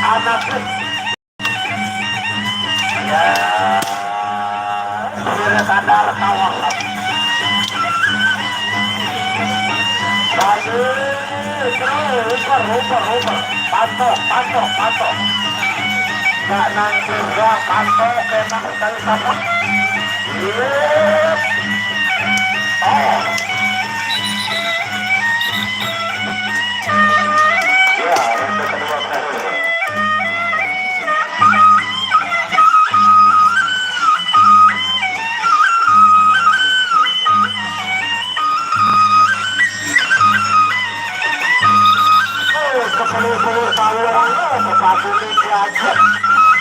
anak ya sudah sadar kawasan lagi uber pantok gak nanti gak pantok enak sekali sama oh ya ronde kedua berakhir. Sepuluh salurannya sepatu ini aja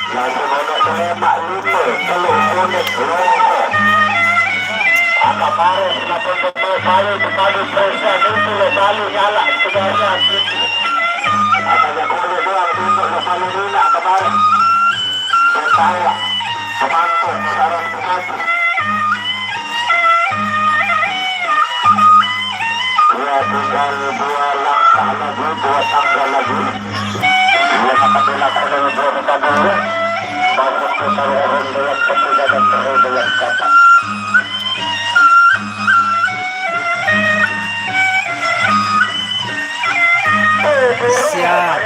lalu banyak tembak lima telur kuning longkok apa kemarin 80 kali berkali persen itu lalu nyala sebenarnya katanya kulit doang tunduk lalu lunak kemarin berkaya semantuk sarang semati dia tinggal 2 langkah lagi 2 tangga lagi dia akan dilakukan dengan 2 meter dulu masuk ke saluran yang ketiga dan ronde yang keempat siap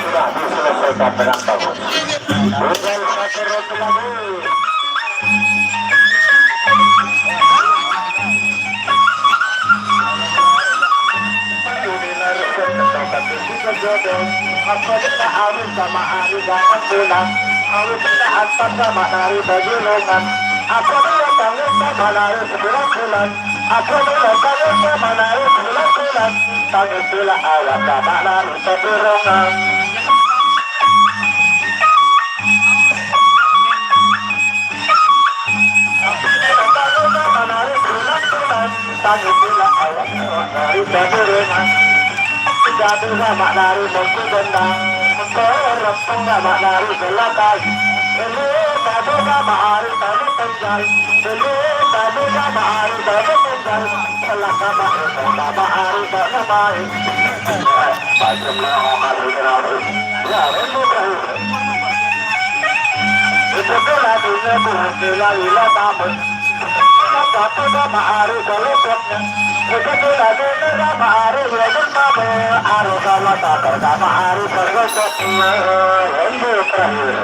sudah diselesaikan dengan bagus. Tinggal 1 ronde lagi. Apabila harus sama hari jangan pulang, harus taat sama hari bagi lengan. Apabila kangen sama hari 9 bulan, apabila kangen sama hari 9 bulan, kangen pula awak sama hari seberongan. Apabila kangen sama hari 9 bulan, kangen pula awak sama hari seberongan. Jatuh sama dari bangku dendang mentorong sama dari belakang beli tabu sama hari tabu tenggal beli tabu sama hari tabu tenggal setelah sama hari tabu main macam orang hari terakhir ya itu terakhir itu lagunya Tuhan gila tamu tabu sama hari selesainya begitu lagi sama hari belum mamu aru kalau tak bersama hari tergosok lembu terakhir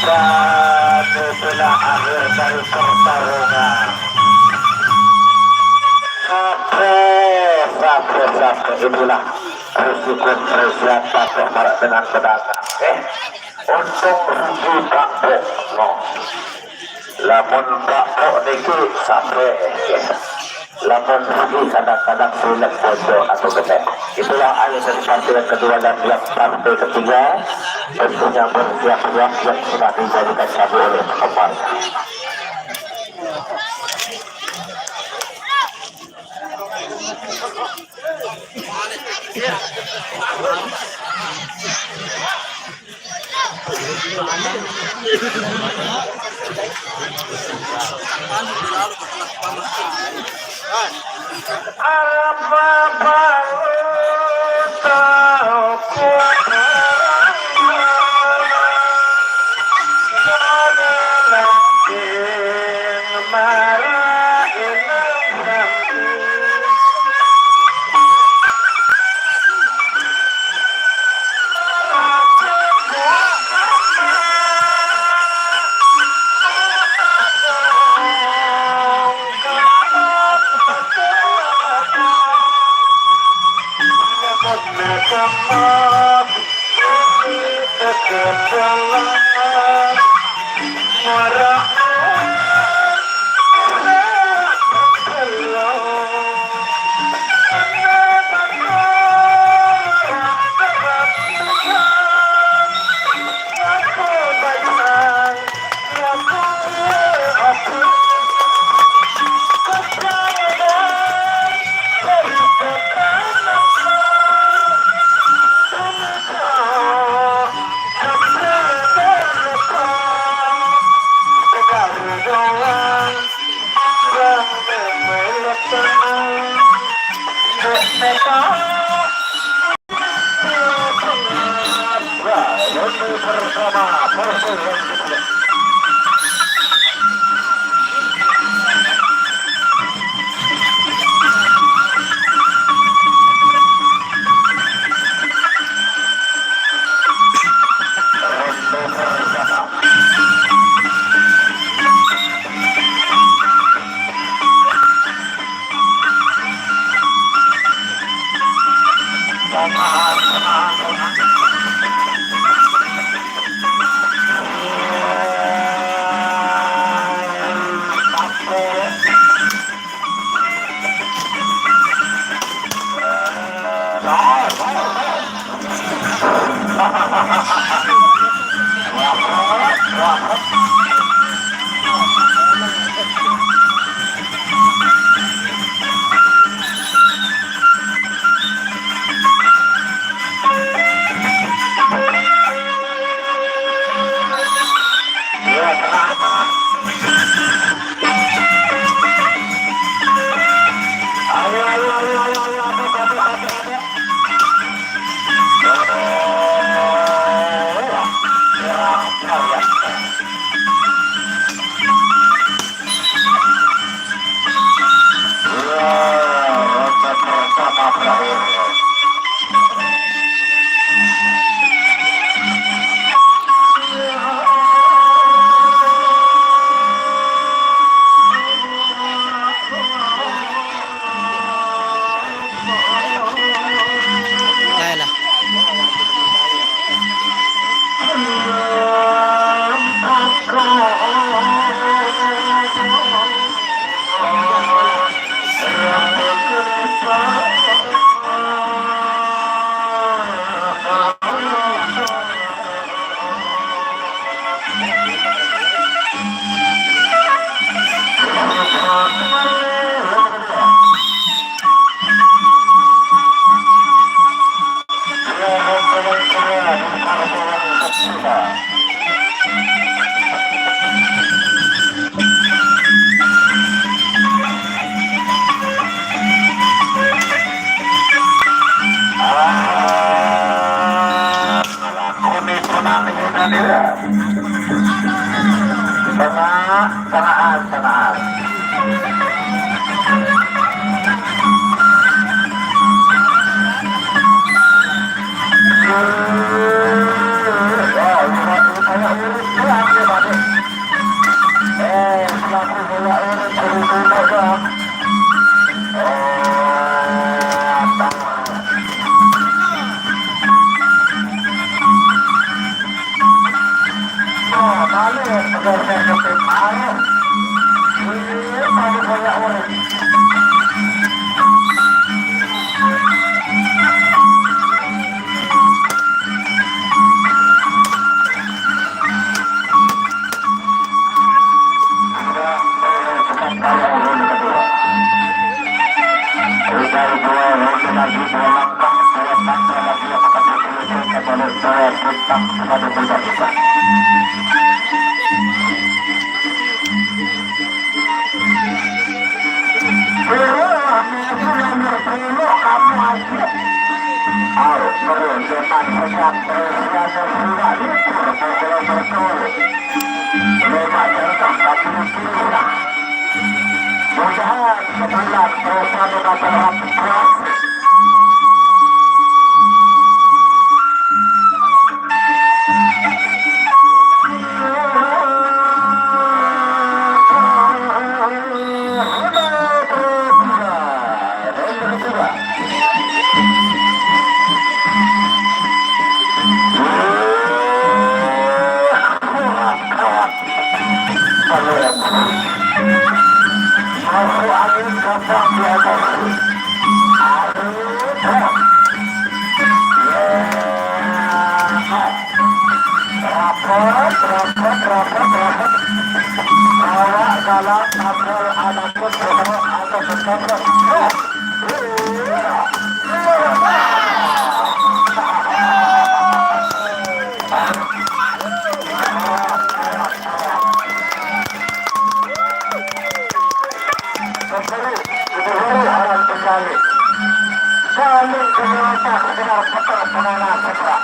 kamu setelah akhir dari pertarungan sampai inilah risiko presiden pakai marak dengan pedagang untung rugi bakpok no lamun bakpok niki sampai lamun rugi kadang-kadang sulit pojok atau gede. Itulah akhir dari partai yang kedua dan yang partai ketiga. Tentunya bersiap-siap yang sudah dijadikan sabu oleh penggemar. Vale, saya bintang kepada kita. Mudah-mudahan sebulan bersama dapat masuk angin kencang di atas rapat awak dalam tabel adapun bertemu atau bertemu saling kenyata sekedar petar penana setra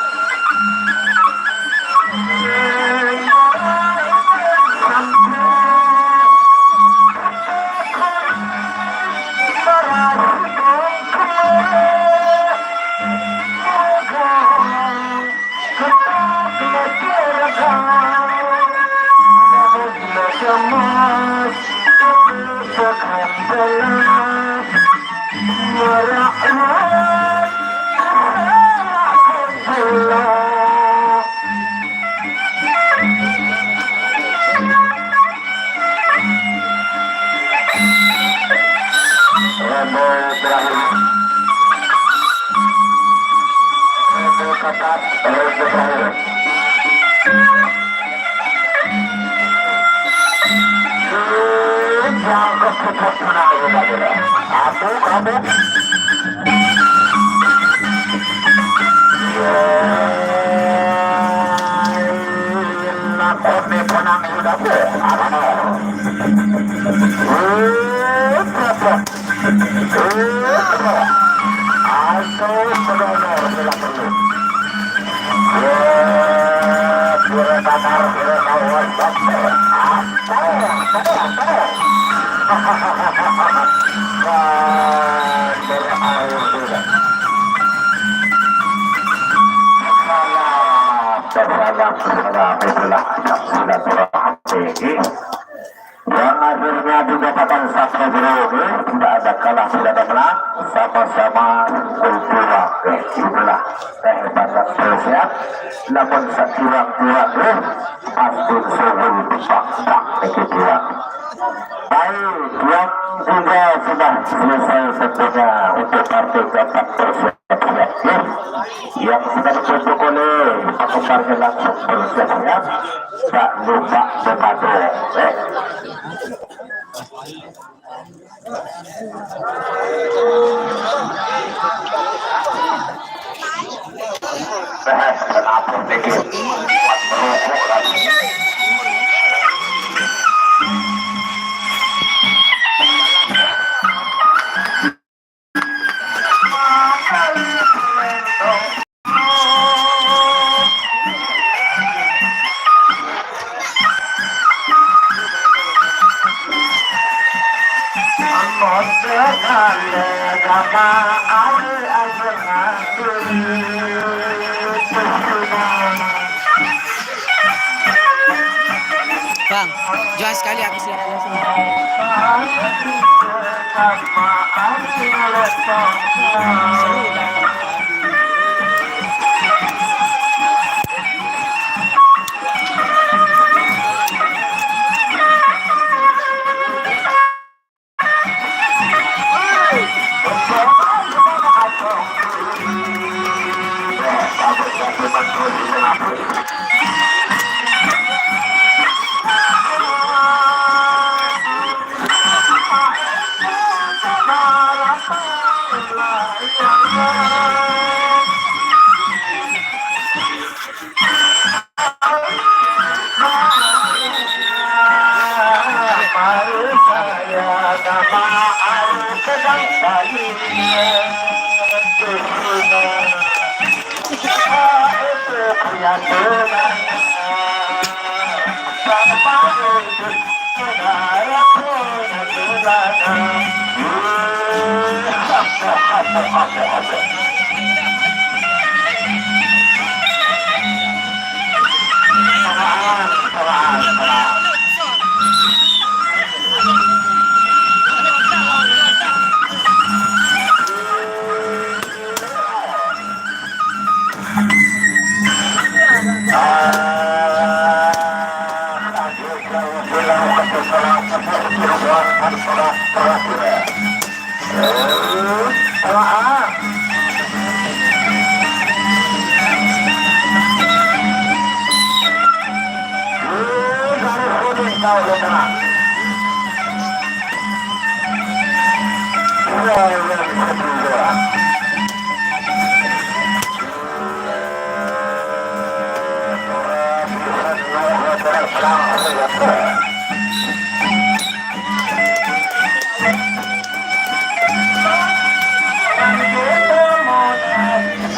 yang akhirnya dinyatakan satu ini tidak ada kalah tidak ada menang sama-sama berjuang itulah kehebatan bersiap namun sekurang-kurang pasti sebelum bangsa kejuang baik yang juga sudah selesai sepenuhnya untuk partai keempat bersiap yang sudah dibentuk oleh penggemarnya langsung bersiap tak lupa memadu kenapa dikit buat merokok lagi Bang, jelas sekali aku siap langsung. Allah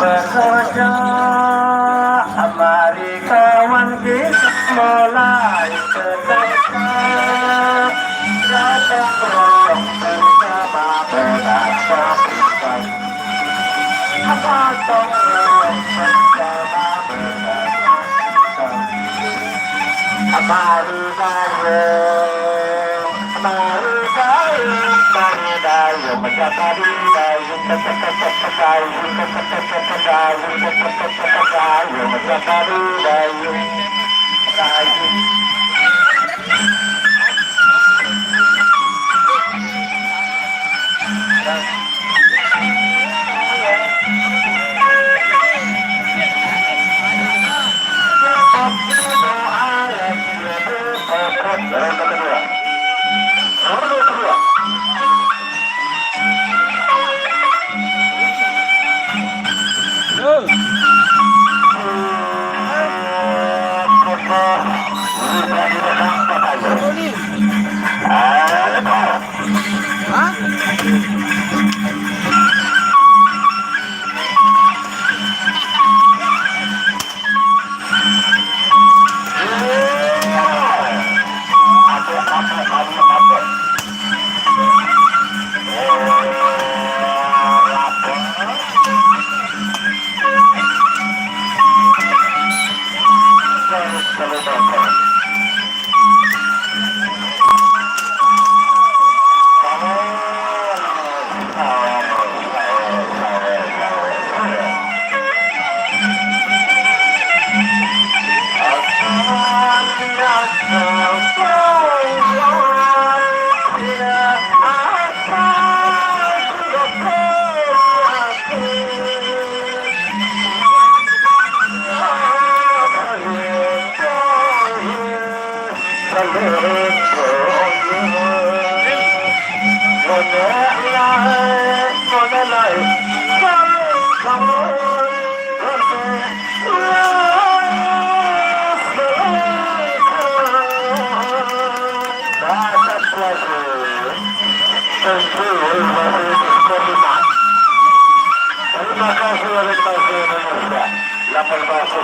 Bekerja, mari kawan kita mulai bekerja. Datang royong bersama berdasarkan gotong royong bersama berdasarkan. Mari dayung, mari dayung, mari dayung, menjadi dayung, dayung, menjadi dayung, dayung.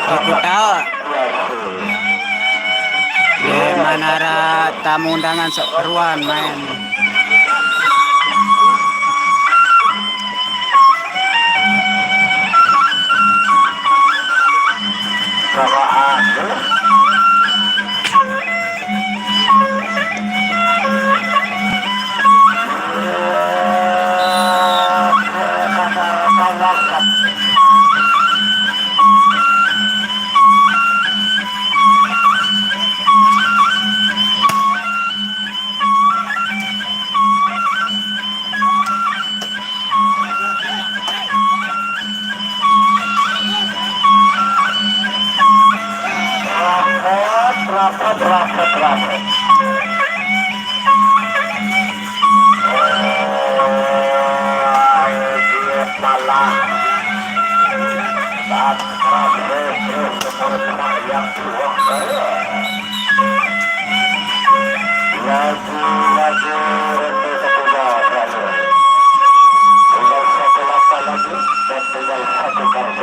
Aku tahu. Manara tamu undangan seruan main.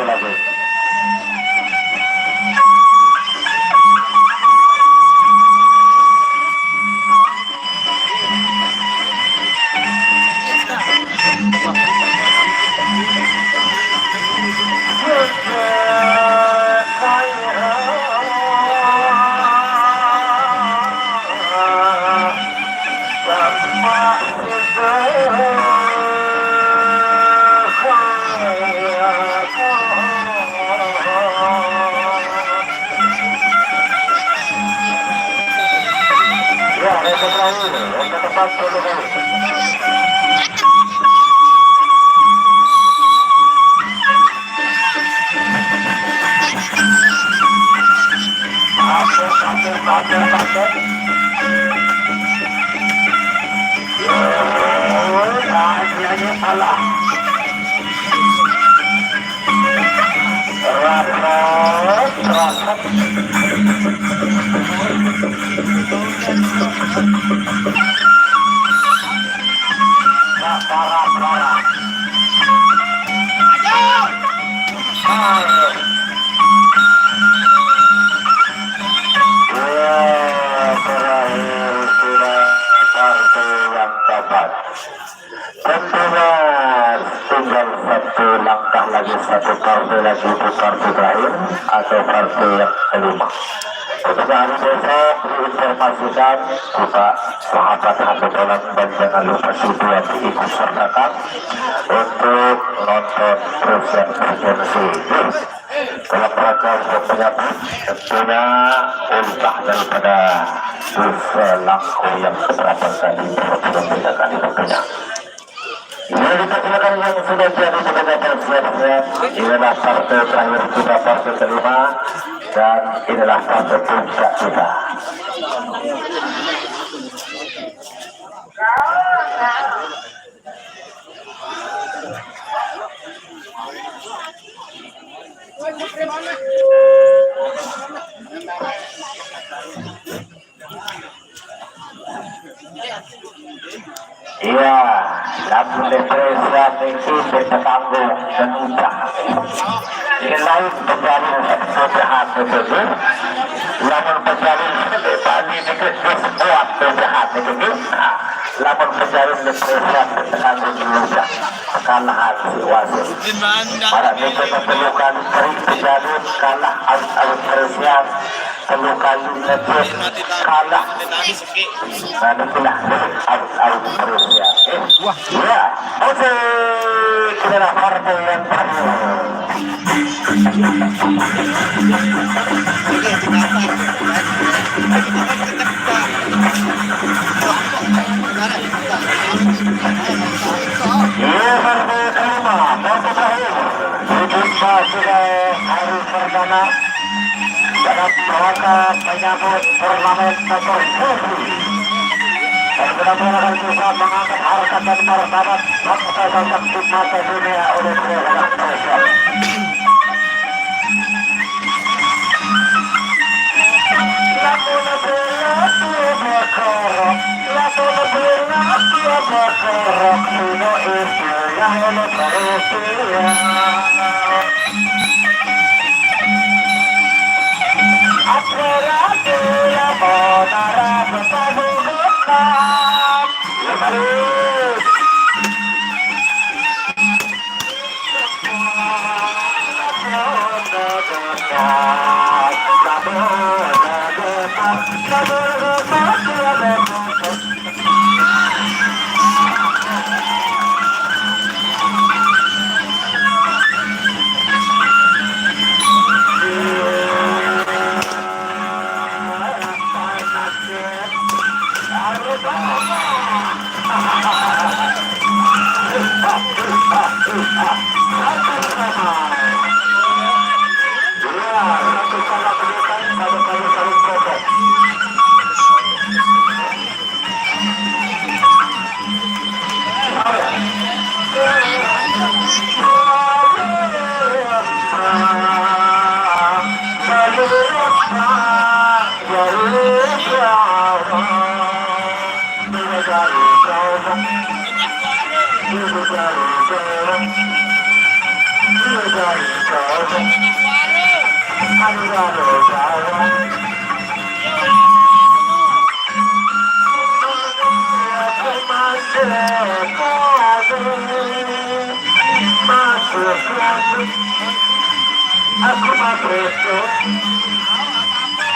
Lagi. Yang keempat 10 kali. Tinggal satu langkah lagi, satu partai lagi itu partai terakhir atau partai yang kelima. Untuk hari besok diinformasikan juga sahabat hati bola dan jangan lupa sudah diikut sertakan untuk nonton presiden presidensi dalam rangka untuk menyambut tentunya ultah daripada Selangku yang keberapa tadi belum bedakan tentunya. Yang kita silakan yang sudah jadi sebagai persiap-siap, inilah partai terakhir kita, partai kelima, dan inilah partai puncak kita. Iya, namun depresi itu bertanggung dan mudah. Ini lain terjadi jahat tersebut, namun terjadi tadi dikit kuat jahat itu, namun terjadi depresi bertanggung mudah. Kekalahan wasit. Para mereka perlukan sering terjadi kalah alus persiap. Perlukan lebih kalah dan itulah harus terus ya. Ya, oke, kita dah partai yang baru. Ya, partai kelima, partai terakhir. Kita sudah hari pertama dalam rangka menyambut turnamen nomor 10. Dan benar-benar akan bisa mengangkat harkat dan martabat bangsa dan di mata dunia oleh seorang Indonesia.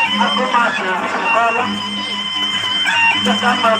Aku masih sekolah bersama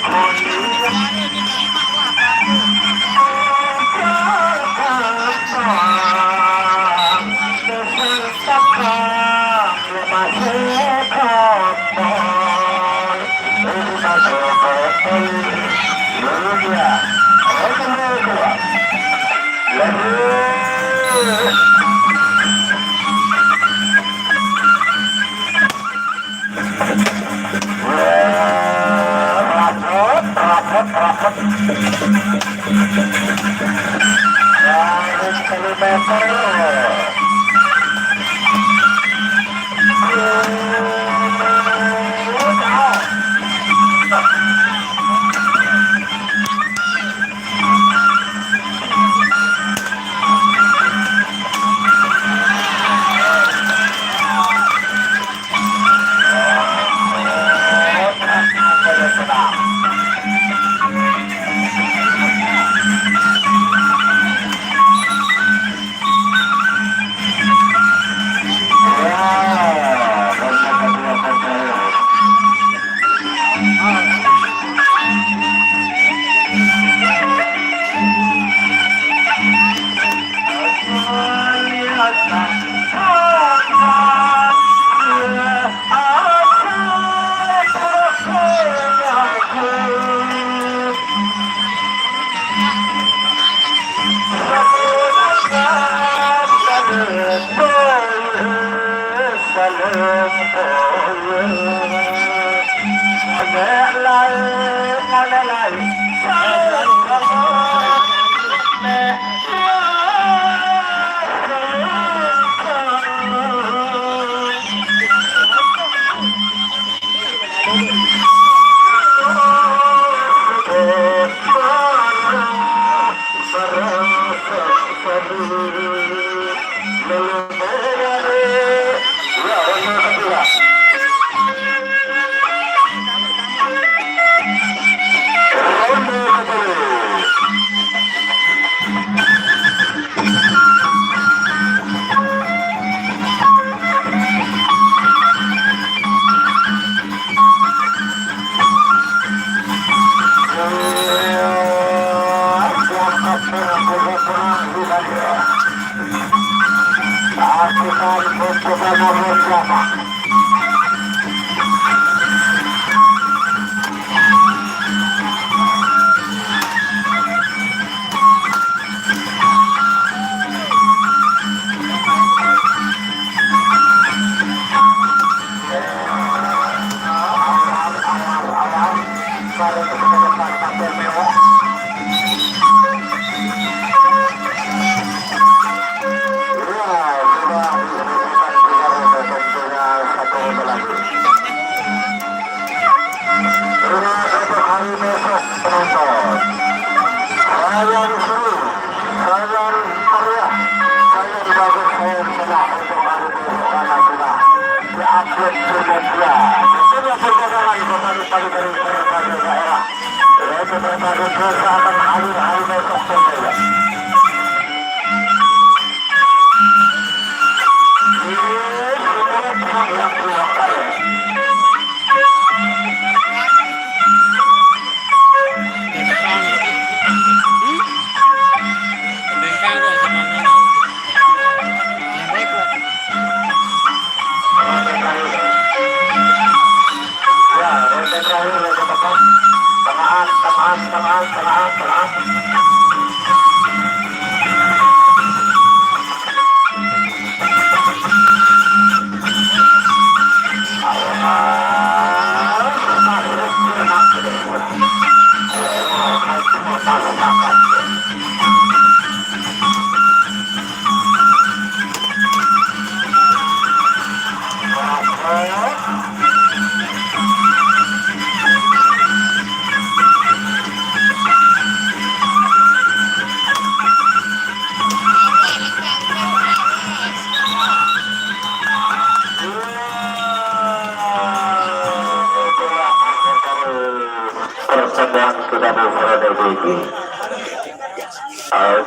Persembahan sudah memperbaiki.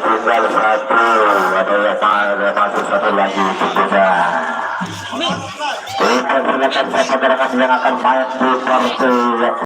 Tinggal satu, ada masih satu lagi sudah. Kita silakan saya saudarakan yang akan main di partai